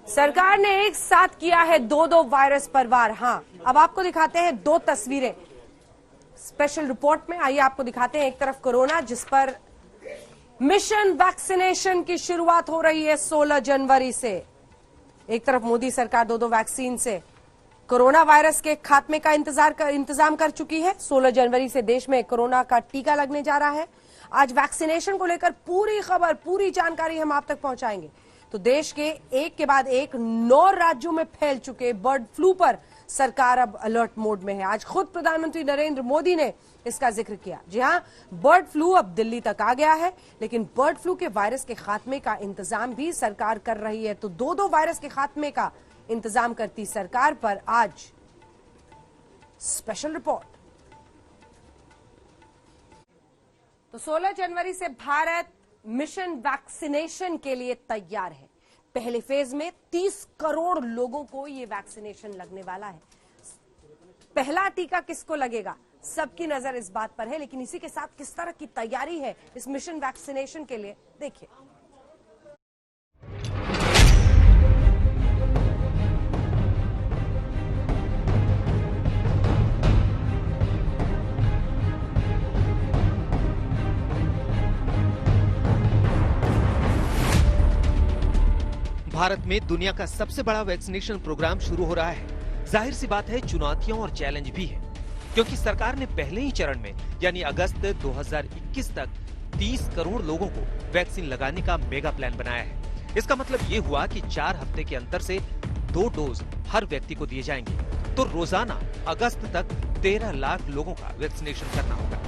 सरकार ने एक साथ किया है दो वायरस पर वार। हां, अब आपको दिखाते हैं दो तस्वीरें स्पेशल रिपोर्ट में। आइए आपको दिखाते हैं। एक तरफ कोरोना, जिस पर मिशन वैक्सीनेशन की शुरुआत हो रही है 16 जनवरी से। एक तरफ मोदी सरकार दो वैक्सीन से कोरोना वायरस के खात्मे का इंतजाम कर चुकी है। 16 जनवरी से देश में कोरोना का टीका लगने जा रहा है। आज वैक्सीनेशन को लेकर पूरी खबर, पूरी जानकारी हम आप तक पहुंचाएंगे। तो देश के एक के बाद एक 9 राज्यों में फैल चुके बर्ड फ्लू पर सरकार अब अलर्ट मोड में है। आज खुद प्रधानमंत्री नरेंद्र मोदी ने इसका जिक्र किया। जी हां, बर्ड फ्लू अब दिल्ली तक आ गया है, लेकिन बर्ड फ्लू के वायरस के खात्मे का इंतजाम भी सरकार कर रही है। तो दो वायरस के खात्मे का इंतजाम करती सरकार पर आज स्पेशल रिपोर्ट। तो 16 जनवरी से भारत मिशन वैक्सीनेशन के लिए तैयार है। पहले फेज में 30 करोड़ लोगों को ये वैक्सीनेशन लगने वाला है। पहला टीका किसको लगेगा, सबकी नजर इस बात पर है, लेकिन इसी के साथ किस तरह की तैयारी है इस मिशन वैक्सीनेशन के लिए, देखिए। भारत में दुनिया का सबसे बड़ा वैक्सीनेशन प्रोग्राम शुरू हो रहा है। जाहिर सी बात है, चुनौतियां और चैलेंज भी है, क्योंकि सरकार ने पहले ही चरण में यानी अगस्त 2021 तक 30 करोड़ लोगों को वैक्सीन लगाने का मेगा प्लान बनाया है। इसका मतलब ये हुआ कि 4 हफ्ते के अंतर से 2 डोज हर व्यक्ति को दिए जाएंगे। तो रोजाना अगस्त तक 13 लाख लोगों का वैक्सीनेशन करना होगा।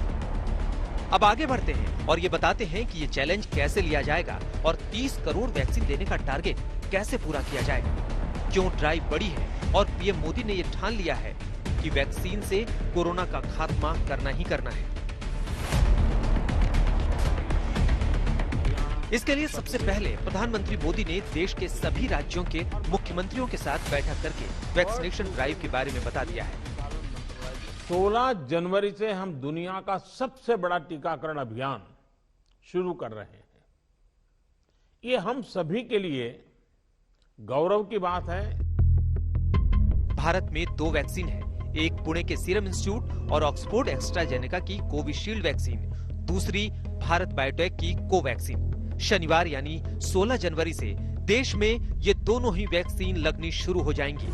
अब आगे बढ़ते हैं और ये बताते हैं कि ये चैलेंज कैसे लिया जाएगा और 30 करोड़ वैक्सीन देने का टारगेट कैसे पूरा किया जाएगा। क्यों ड्राइव बड़ी है और पीएम मोदी ने ये ठान लिया है कि वैक्सीन से कोरोना का खात्मा करना ही करना है। इसके लिए सबसे पहले प्रधानमंत्री मोदी ने देश के सभी राज्यों के मुख्यमंत्रियों के साथ बैठक करके वैक्सीनेशन ड्राइव के बारे में बता दिया है। 16 जनवरी से हम दुनिया का सबसे बड़ा टीकाकरण अभियान शुरू कर रहे हैं। ये हम सभी के लिए गौरव की बात है। भारत में 2 वैक्सीन है, एक पुणे के सीरम इंस्टीट्यूट और ऑक्सफोर्ड एस्ट्राजेनेका की कोविशील्ड वैक्सीन, दूसरी भारत बायोटेक की कोवैक्सीन। शनिवार यानी 16 जनवरी से देश में ये दोनों ही वैक्सीन लगनी शुरू हो जाएंगी।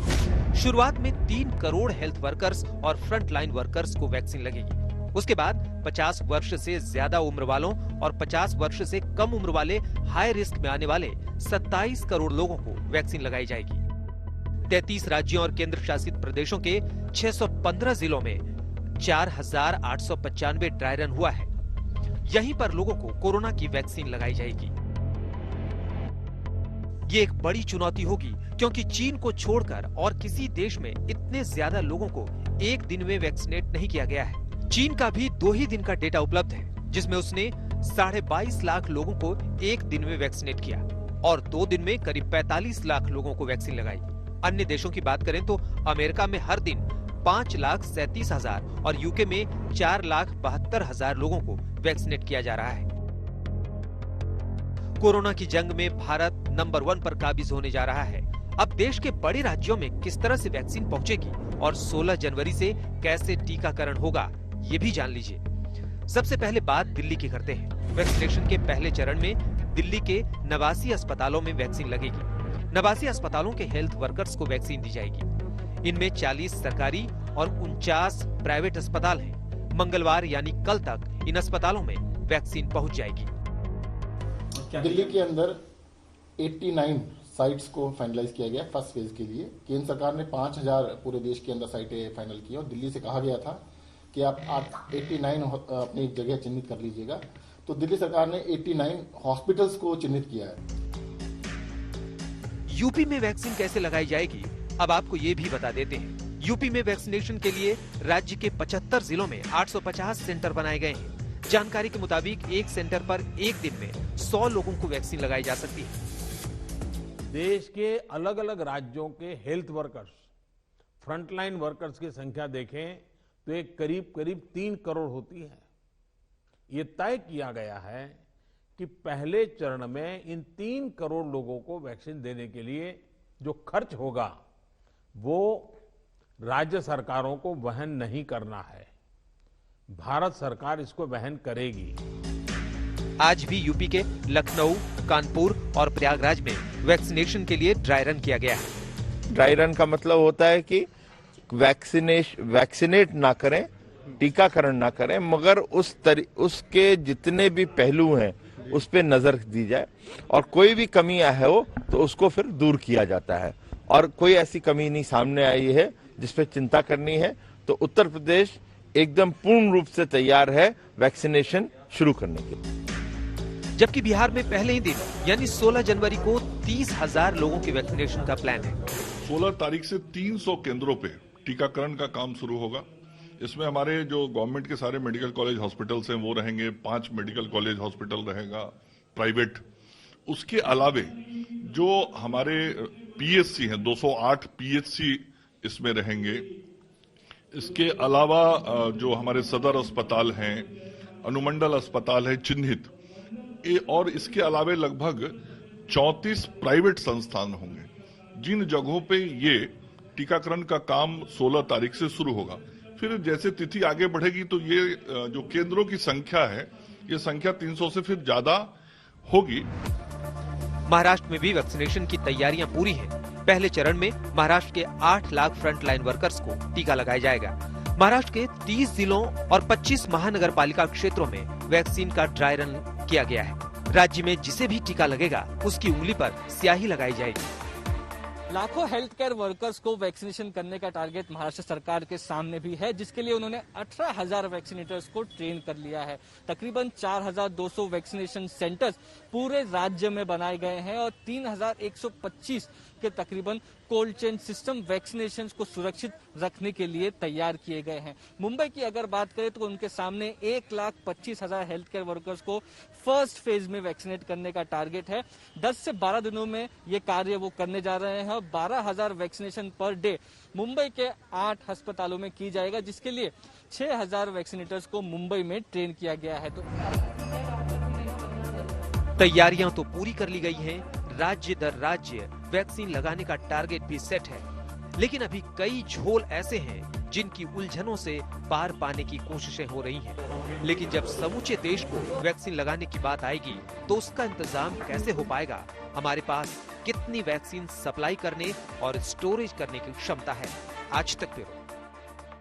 शुरुआत में 3 करोड़ हेल्थ वर्कर्स और फ्रंट लाइन वर्कर्स को वैक्सीन लगेगी। उसके बाद 50 वर्ष से ज्यादा उम्र वालों और 50 वर्ष से कम उम्र वाले हाई रिस्क में आने वाले 27 करोड़ लोगों को वैक्सीन लगाई जाएगी। 33 राज्यों और केंद्र शासित प्रदेशों के 615 जिलों में 4,895 ड्राई रन हुआ है। यहीं पर लोगों को कोरोना की वैक्सीन लगाई जाएगी। ये एक बड़ी चुनौती होगी, क्योंकि चीन को छोड़कर और किसी देश में इतने ज्यादा लोगों को एक दिन में वैक्सीनेट नहीं किया गया है। चीन का भी 2 ही दिन का डेटा उपलब्ध है, जिसमें उसने 22.5 लाख लोगों को एक दिन में वैक्सीनेट किया और 2 दिन में करीब 45 लाख लोगों को वैक्सीन लगाई। अन्य देशों की बात करें तो अमेरिका में हर दिन 5,37,000 और यूके में 4,72,000 लोगों को वैक्सीनेट किया जा रहा है। कोरोना की जंग में भारत नंबर 1 पर काबिज होने जा रहा है। अब देश के बड़े राज्यों में किस तरह से वैक्सीन पहुंचेगी और 16 जनवरी से कैसे टीकाकरण होगा, ये भी जान लीजिए। सबसे पहले बात दिल्ली की करते हैं। वैक्सीनेशन के पहले चरण में दिल्ली के 89 अस्पतालों में वैक्सीन लगेगी। 89 अस्पतालों के हेल्थ वर्कर्स को वैक्सीन दी जाएगी। इनमें 40 सरकारी और 49 प्राइवेट अस्पताल हैं। मंगलवार यानी कल तक इन अस्पतालों में वैक्सीन पहुंच जाएगी। दिल्ली के अंदर 89 साइट्स को फाइनलाइज किया गया फर्स्ट फेज के लिए। केंद्र सरकार ने 5,000 पूरे देश के अंदर साइटें फाइनल की और दिल्ली से कहा गया था कि आप 89 अपनी जगह चिन्हित कर लीजिएगा। तो दिल्ली सरकार ने 89 हॉस्पिटल्स को चिन्हित किया है। यूपी में वैक्सीन कैसे लगाई जाएगी, अब आपको ये भी बता देते हैं। यूपी में वैक्सीनेशन के लिए राज्य के 75 जिलों में 850 सेंटर बनाए गए हैं। जानकारी के मुताबिक एक सेंटर पर एक दिन में 100 लोगों को वैक्सीन लगाई जा सकती है। देश के अलग अलग राज्यों के हेल्थ वर्कर्स, फ्रंटलाइन वर्कर्स की संख्या देखें तो एक करीब 3 करोड़ होती है। ये तय किया गया है कि पहले चरण में इन 3 करोड़ लोगों को वैक्सीन देने के लिए जो खर्च होगा वो राज्य सरकारों को वहन नहीं करना है, भारत सरकार इसको वहन करेगी। आज भी यूपी के लखनऊ, कानपुर और प्रयागराज में वैक्सीनेशन के लिए ड्राई रन किया गया है। ड्राई रन का मतलब होता है कि वैक्सीनेट ना करें, टीकाकरण ना करें, मगर उसके जितने भी पहलू हैं उस पे नजर दी जाए और कोई भी कमियां है हो तो उसको फिर दूर किया जाता है। और कोई ऐसी कमी नहीं सामने आई है जिस पे चिंता करनी है, तो उत्तर प्रदेश एकदम पूर्ण रूप से तैयार है वैक्सीनेशन शुरू करने के लिए। जबकि बिहार में पहले ही दिन यानी 16 जनवरी को 30,000 लोगों के वैक्सीनेशन का प्लान है। 16 तारीख से 300 केंद्रों पे टीकाकरण का काम शुरू होगा। इसमें हमारे जो गवर्नमेंट के सारे मेडिकल कॉलेज हॉस्पिटल्स हैं वो रहेंगे, 5 मेडिकल कॉलेज हॉस्पिटल रहेगा प्राइवेट। उसके अलावे जो हमारे पीएचसी हैं, 208 पीएचसी इसमें रहेंगे। इसके अलावा जो हमारे सदर अस्पताल हैं, अनुमंडल अस्पताल है चिन्हित, और इसके अलावे लगभग 34 प्राइवेट संस्थान होंगे, जिन जगहों पे ये टीकाकरण का काम 16 तारीख से शुरू होगा। फिर जैसे तिथि आगे बढ़ेगी तो ये जो केंद्रों की संख्या है, ये संख्या 300 से फिर ज्यादा होगी। महाराष्ट्र में भी वैक्सीनेशन की तैयारियां पूरी हैं। पहले चरण में महाराष्ट्र के 8 लाख फ्रंटलाइन वर्कर्स को टीका लगाया जाएगा। महाराष्ट्र के 30 जिलों और 25 महानगर पालिका क्षेत्रों में वैक्सीन का ड्राई रन किया गया है। राज्य में जिसे भी टीका लगेगा उसकी उंगली पर स्याही लगाई जाएगी। लाखों हेल्थ केयर वर्कर्स को वैक्सीनेशन करने का टारगेट महाराष्ट्र सरकार के सामने भी है, जिसके लिए उन्होंने 18,000 वैक्सीनेटर्स को ट्रेन कर लिया है। तकरीबन 4,200 वैक्सीनेशन सेंटर्स पूरे राज्य में बनाए गए हैं और 3,125 के तकरीबन कोल्ड चेन सिस्टम वैक्सीनेशन को सुरक्षित रखने के लिए तैयार किए गए हैं। मुंबई की अगर बात करें तो उनके सामने 1,25,000 हेल्थ केयर वर्कर्स को फर्स्ट फेज में वैक्सीनेट करने का टारगेट है। 10 से 12 दिनों में ये कार्य वो करने जा रहे हैं और 12,000 वैक्सीनेशन पर डे मुंबई के 8 अस्पतालों में की जाएगा, जिसके लिए 6,000 वैक्सीनेटर्स को मुंबई में ट्रेन किया गया है। तो तैयारियां तो पूरी कर ली गई हैं, राज्य दर राज्य वैक्सीन लगाने का टारगेट भी सेट है, लेकिन अभी कई झोल ऐसे हैं जिनकी उलझनों से पार पाने की कोशिशें हो रही हैं। लेकिन जब समूचे देश को वैक्सीन लगाने की बात आएगी तो उसका इंतजाम कैसे हो पाएगा? हमारे पास कितनी वैक्सीन सप्लाई करने और स्टोरेज करने की क्षमता है? आज तक ब्यूरो।